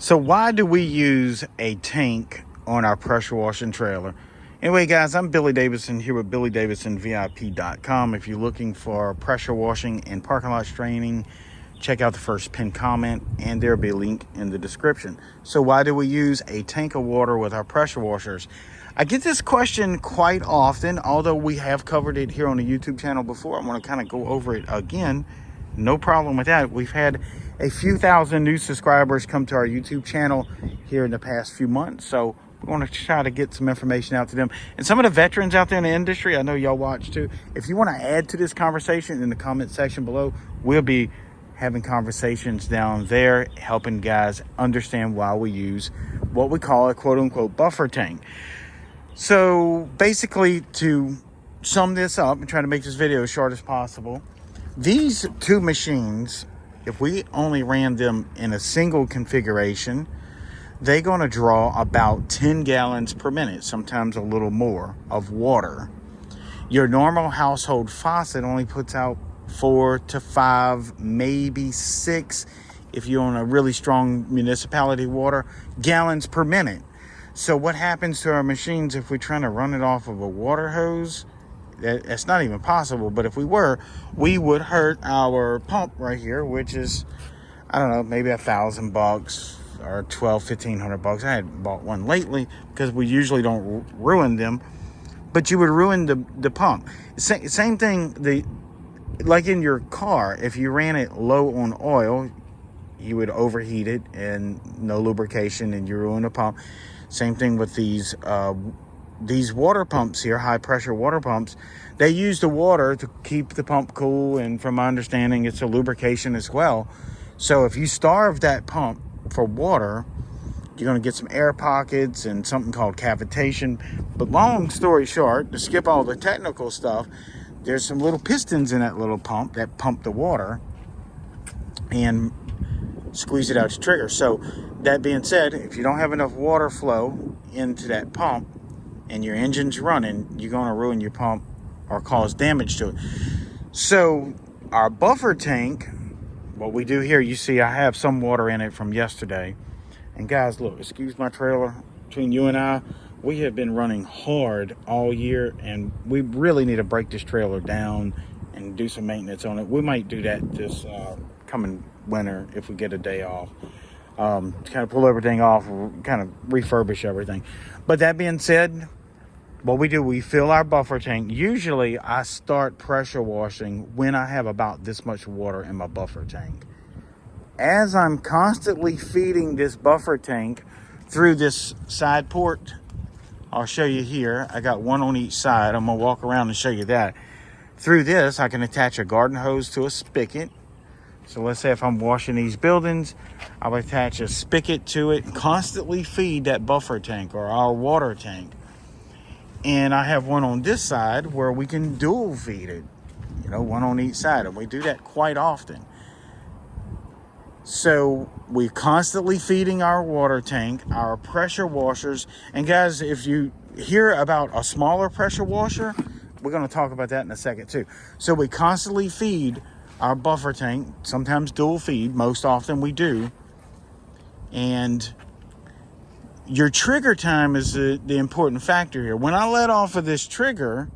So why do we use a tank on our pressure washing trailer? Anyway, guys, I'm Billy Davidson here with BillyDavidsonVIP.com. If you're looking for pressure washing and parking lot straining, check out the first pinned comment, and there'll be a link in the description. So why do we use a tank of water with our pressure washers? I get this question quite often, although we have covered it here on the YouTube channel before. I want to kind of go over it again. No problem with that. We've had a few thousand new subscribers come to our YouTube channel here in the past few months. So we want to try to get some information out to them. And some of the veterans out there in the industry, I know y'all watch too. If you want to add to this conversation in the comment section below, we'll be having conversations down there, helping guys understand why we use what we call a quote unquote buffer tank. So basically, to sum this up and try to make this video as short as possible, these two machines, if we only ran them in a single configuration, they're going to draw about 10 gallons per minute, sometimes a little more, of water. Your normal household faucet only puts out 4 to 5, maybe 6, if you're on a really strong municipality water, gallons per minute. So what happens to our machines if we're trying to run it off of a water hose? That's not even possible. But if we were, we would hurt our pump right here, which is, I don't know, maybe $1,000 or $1,500. I hadn't bought one lately because we usually don't ruin them, but you would ruin the pump. Same thing, like in your car, if you ran it low on oil, you would overheat it and no lubrication and you ruin the pump. Same thing with these water pumps here, high pressure water pumps. They use the water to keep the pump cool, and from my understanding, it's a lubrication as well. So if you starve that pump for water, you're going to get some air pockets and something called cavitation. But long story short, to skip all the technical stuff, there's some little pistons in that little pump that pump the water and squeeze it out your trigger. So that being said, if you don't have enough water flow into that pump and your engine's running, you're going to ruin your pump or cause damage to it. So our buffer tank, what we do here, you see I have some water in it from yesterday. And guys, look, excuse my trailer. Between you and I, we have been running hard all year, and we really need to break this trailer down and do some maintenance on it. We might do that this coming winter if we get a day off. To kind of pull everything off, kind of refurbish everything. But that being said, what we do, we fill our buffer tank. Usually I start pressure washing when I have about this much water in my buffer tank. As I'm constantly feeding this buffer tank through this side port, I'll show you here. I got one on each side. I'm gonna walk around and show you that. Through this, I can attach a garden hose to a spigot. So let's say if I'm washing these buildings, I'll attach a spigot to it and constantly feed that buffer tank or our water tank. And I have one on this side where we can dual feed it, one on each side. And we do that quite often. So we're constantly feeding our water tank, our pressure washers. And guys, if you hear about a smaller pressure washer, we're going to talk about that in a second too. So we constantly feed our buffer tank, sometimes dual feed, most often we do. And your trigger time is the important factor here. When I let off of this trigger,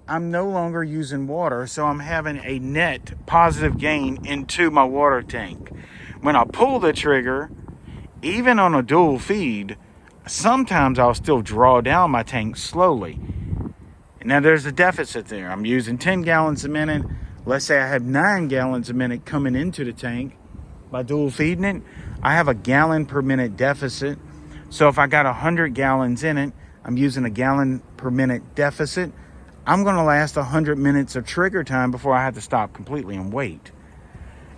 I'm no longer using water, so I'm having a net positive gain into my water tank. When I pull the trigger, even on a dual feed, sometimes I'll still draw down my tank slowly. Now there's a deficit there. I'm using 10 gallons a minute. Let's say I have 9 gallons a minute coming into the tank by dual feeding it. I have a gallon per minute deficit. So if I got 100 gallons in it, I'm using a gallon per minute deficit. I'm going to last 100 minutes of trigger time before I have to stop completely and wait.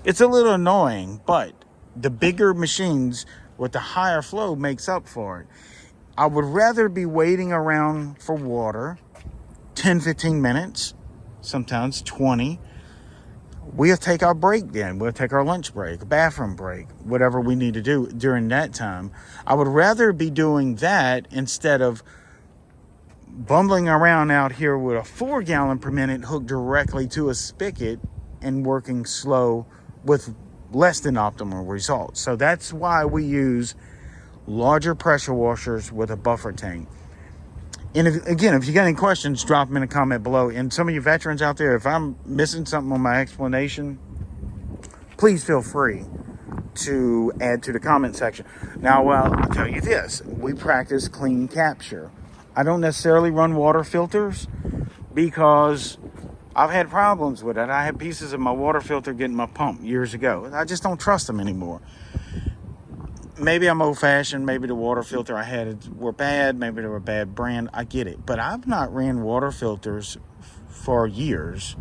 It's a little annoying, but the bigger machines with the higher flow makes up for it. I would rather be waiting around for water 10, 15 minutes, sometimes 20. We'll take our break then. We'll take our lunch break, a bathroom break, whatever we need to do during that time. I would rather be doing that instead of bumbling around out here with a 4 gallon per minute hooked directly to a spigot and working slow with less than optimal results. So that's why we use larger pressure washers with a buffer tank. And if you got any questions, drop them in a comment below. And some of you veterans out there, if I'm missing something on my explanation, please feel free to add to the comment section. Now, well, I'll tell you this. We practice clean capture. I don't necessarily run water filters because I've had problems with it. I had pieces of my water filter getting my pump years ago. I just don't trust them anymore. Maybe I'm old-fashioned. Maybe the water filter I had were bad. Maybe they were a bad brand. I get it. But I've not ran water filters for years.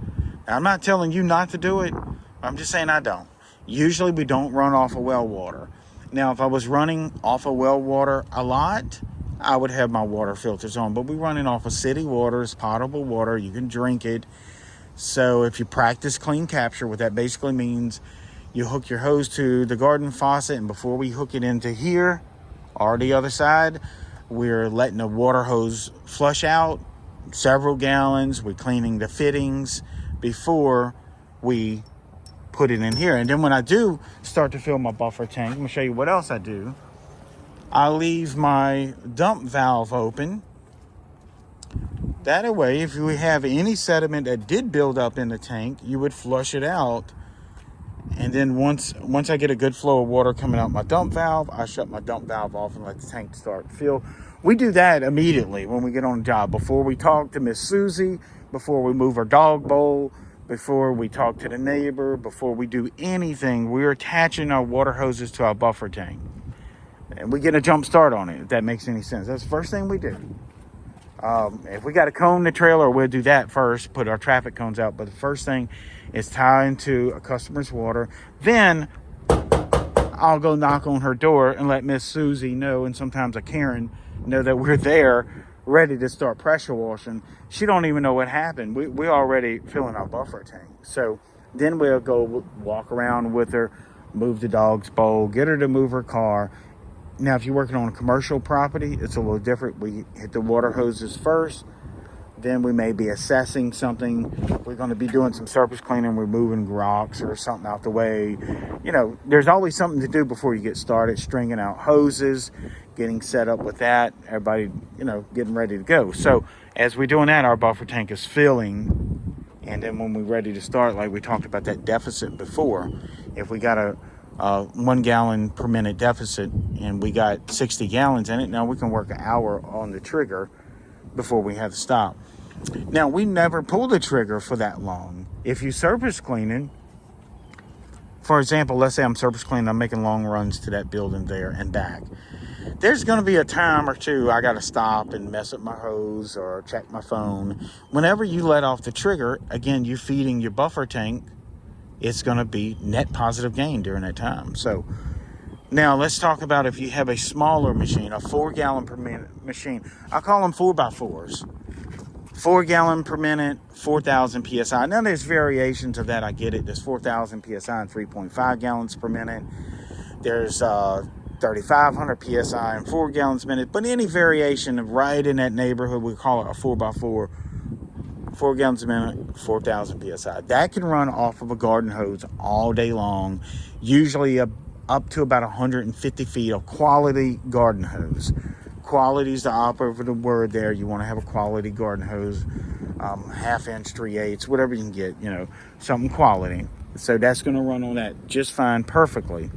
Now, I'm not telling you not to do it. I'm just saying I don't. Usually we don't run off of well water. Now, if I was running off of well water a lot, I would have my water filters on. But we're running off of city water. It's potable water. You can drink it. So if you practice clean capture, what that basically means, you hook your hose to the garden faucet, and before we hook it into here or the other side, we're letting the water hose flush out several gallons. We're cleaning the fittings before we put it in here. And then when I do start to fill my buffer tank, I'm going to show you what else I do. I leave my dump valve open. That way, if we have any sediment that did build up in the tank, you would flush it out. And then once I get a good flow of water coming out my dump valve, I shut my dump valve off and let the tank start to fill. We do that immediately when we get on the job. Before we talk to Miss Susie, before we move our dog bowl, before we talk to the neighbor, before we do anything, we're attaching our water hoses to our buffer tank. And we get a jump start on it, if that makes any sense. That's the first thing we do. If we got to cone the trailer, we'll do that first, put our traffic cones out. But the first thing is tie into a customer's water. Then I'll go knock on her door and let Miss Susie know, and sometimes a Karen know that we're there, ready to start pressure washing. She don't even know what happened. We're already filling our buffer tank. So then we'll go walk around with her, move the dog's bowl, get her to move her car. Now, if you're working on a commercial property, it's a little different. We hit the water hoses first. Then we may be assessing something. We're going to be doing some surface cleaning, removing rocks or something out the way. You know, there's always something to do before you get started. Stringing out hoses, getting set up with that. Everybody, you know, getting ready to go. So as we're doing that, our buffer tank is filling. And then when we're ready to start, like we talked about that deficit before, if we got a 1 gallon per minute deficit and we got 60 gallons in it, now we can work an hour on the trigger before we have to stop. Now, we never pull the trigger for that long. If you surface cleaning, for example, let's say I'm surface cleaning, I'm making long runs to that building there and back. There's going to be a time or two I got to stop and mess up my hose or check my phone. Whenever you let off the trigger, again, you're feeding your buffer tank. It's going to be net positive gain during that time. So now let's talk about if you have a smaller machine, a 4 gallon per minute machine. I call them 4x4s. 4 gallon per minute, 4,000 PSI. Now there's variations of that. I get it. There's 4,000 PSI and 3.5 gallons per minute. There's 3,500 PSI and 4 gallons a minute. But any variation of right in that neighborhood, we call it a 4x4. 4 gallons a minute, 4,000 PSI. That can run off of a garden hose all day long, usually up to about 150 feet of quality garden hose. Quality is the operative word there. You want to have a quality garden hose, 1/2 inch, 3/8, whatever you can get, you know, something quality. So that's going to run on that just fine, perfectly.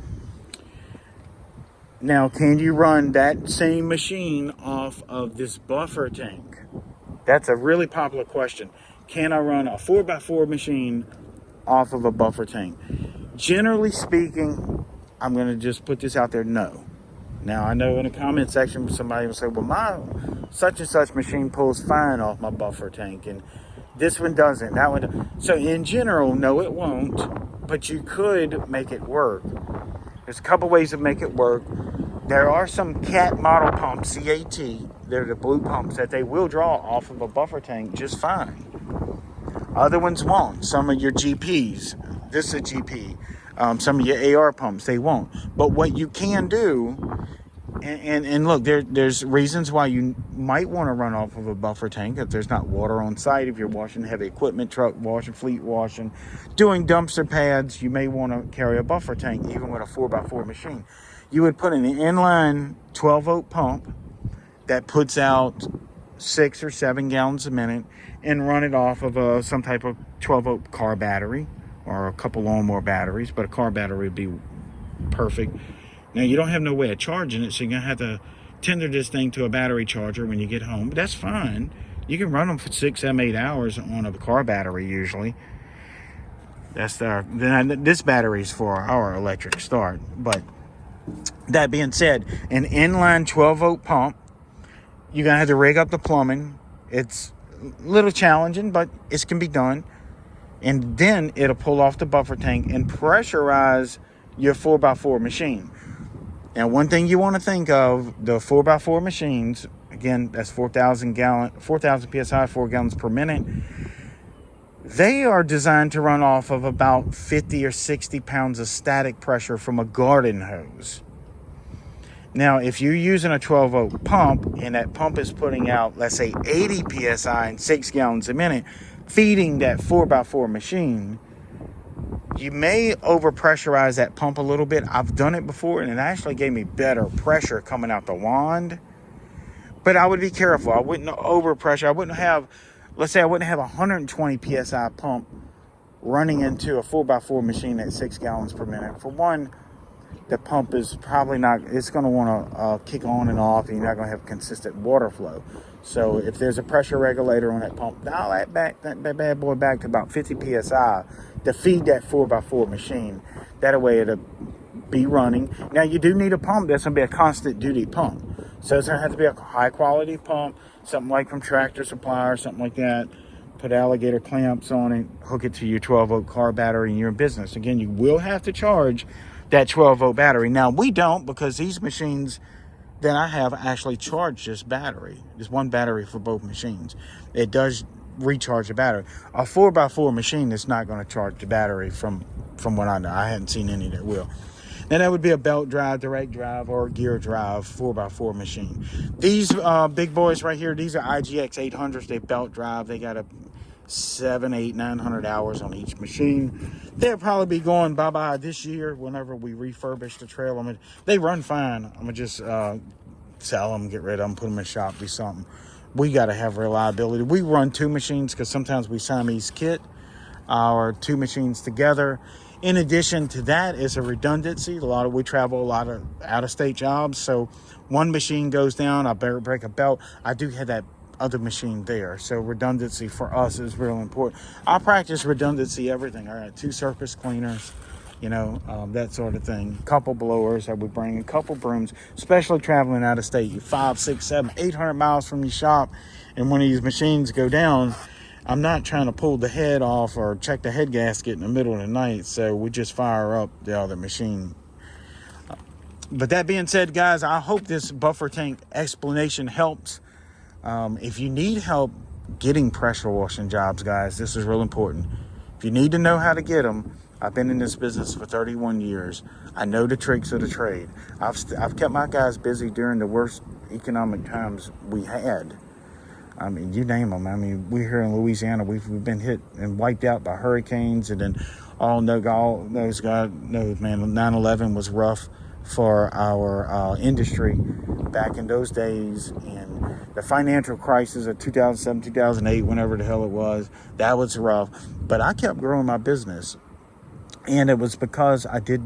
Now, can you run that same machine off of this buffer tank? That's a really popular question. Can I run a 4x4 machine off of a buffer tank? Generally speaking, I'm going to just put this out there, no. Now, I know in the comment section, somebody will say, well, my such and such machine pulls fine off my buffer tank, and this one doesn't, that one. So in general, no, it won't, but you could make it work. There's a couple ways to make it work. There are some CAT model pumps, CAT, they're the blue pumps that they will draw off of a buffer tank just fine. Other ones won't. Some of your GPs, this is a GP, some of your AR pumps, they won't. But what you can do And look, there's reasons why you might want to run off of a buffer tank if there's not water on site. If you're washing heavy equipment, truck washing, fleet washing, doing dumpster pads, you may want to carry a buffer tank even with a 4x4 machine. You would put in an inline 12-volt pump that puts out 6 or 7 gallons a minute and run it off of some type of 12-volt car battery or a couple lawnmower batteries, but a car battery would be perfect. Now, you don't have no way of charging it, so you're going to have to tender this thing to a battery charger when you get home. But that's fine. You can run them for 6, 7, 8 hours on a car battery usually. Then this battery is for our electric start. But that being said, an inline 12-volt pump, you're going to have to rig up the plumbing. It's a little challenging, but it can be done. And then it'll pull off the buffer tank and pressurize your 4x4 machine. Now, one thing you want to think of, the 4x4 machines, again, that's 4,000 PSI, 4 gallons per minute. They are designed to run off of about 50 or 60 pounds of static pressure from a garden hose. Now, if you're using a 12-volt pump and that pump is putting out, let's say, 80 PSI and 6 gallons a minute, feeding that 4x4 machine, you may overpressurize that pump a little bit. I've done it before, and it actually gave me better pressure coming out the wand. But I would be careful. I wouldn't overpressure. I wouldn't have, let's say I wouldn't have a 120 PSI pump running into a 4x4 machine at 6 gallons per minute. For one, the pump is probably not, it's going to want to kick on and off, and you're not going to have consistent water flow. So if there's a pressure regulator on that pump, dial that bad boy back to about 50 PSI to feed that 4x4 machine. That way it'll be running. Now, you do need a pump that's going to be a constant duty pump. So it's going to have to be a high quality pump, something like from Tractor Supply or something like that. Put alligator clamps on it, hook it to your 12-volt car battery, and you're in business. Again, you will have to charge that 12-volt battery. Now, we don't, because these machines that I have actually charge this battery. There's one battery for both machines. It does recharge the battery. A 4x4 machine is not going to charge the battery from what I know. I haven't seen any that will. Now, that would be a belt drive, direct drive, or gear drive 4x4 machine. These big boys right here, these are IGX 800s. They belt drive. They got a 700, 800, 900 hours on each machine. They'll probably be going bye-bye this year whenever we refurbish the trailer. I mean, they run fine. I'm going to just sell them, get rid of them, put them in the shop, do something. We got to have reliability. We run 2 machines because sometimes we Siamese kit our 2 machines together. In addition to that is a redundancy. We travel a lot of out-of-state jobs. So one machine goes down, I break a belt. I do have that other machine there. So redundancy for us is real important. I practice redundancy everything. I got 2 surface cleaners, that sort of thing. Couple blowers. I would bring a couple brooms, especially traveling out of state. You're 5, 6, 7, 800 miles from your shop, and when these machines go down, I'm not trying to pull the head off or check the head gasket in the middle of the night. So we just fire up the other machine. But that being said, guys, I hope this buffer tank explanation helps. If you need help getting pressure washing jobs, guys, this is real important. If you need to know how to get them, I've been in this business for 31 years. I know the tricks of the trade. I've kept my guys busy during the worst economic times we had. I mean, you name them. I mean, we're here in Louisiana. We've been hit and wiped out by hurricanes, and then all those guys know, man, 9/11 was rough for our industry back in those days, and the financial crisis of 2007, 2008, whenever the hell it was, that was rough. But I kept growing my business, and it was because I did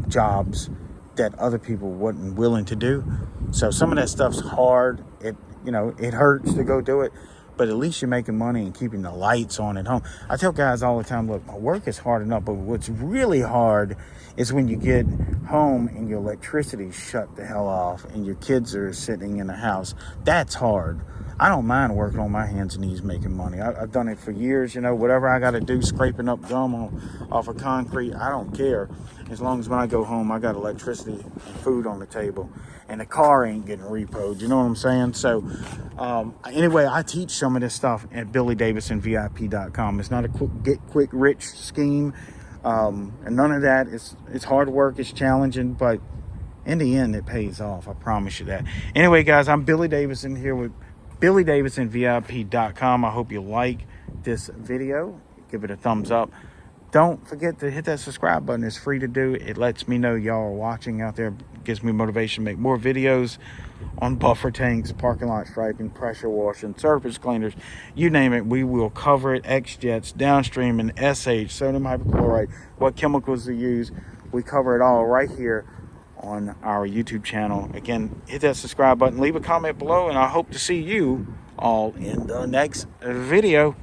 jobs that other people wasn't willing to do. So some of that stuff's hard. It hurts to go do it, but at least you're making money and keeping the lights on at home. I tell guys all the time, look, my work is hard enough, but what's really hard is when you get home and your electricity's shut the hell off and your kids are sitting in the house. That's hard. I don't mind working on my hands and knees making money. I've done it for years, whatever I got to do, scraping up gum off of concrete, I don't care. As long as when I go home, I got electricity and food on the table. And the car ain't getting repoed, you know what I'm saying? So, anyway, I teach some of this stuff at BillyDavidsonVIP.com. It's not a quick rich scheme, and none of that. It's hard work, it's challenging, but in the end, it pays off. I promise you that. Anyway, guys, I'm Billy Davidson here with BillyDavidsonVIP.com. I hope you like this video. Give it a thumbs up. Don't forget to hit that subscribe button. It's free to do. It lets me know y'all are watching out there. It gives me motivation to make more videos on buffer tanks, parking lot striping, pressure washing, surface cleaners, you name it. We will cover it. X-jets, downstream, and SH, sodium hypochlorite, what chemicals they use. We cover it all right here on our YouTube channel. Again, hit that subscribe button, leave a comment below, and I hope to see you all in the next video.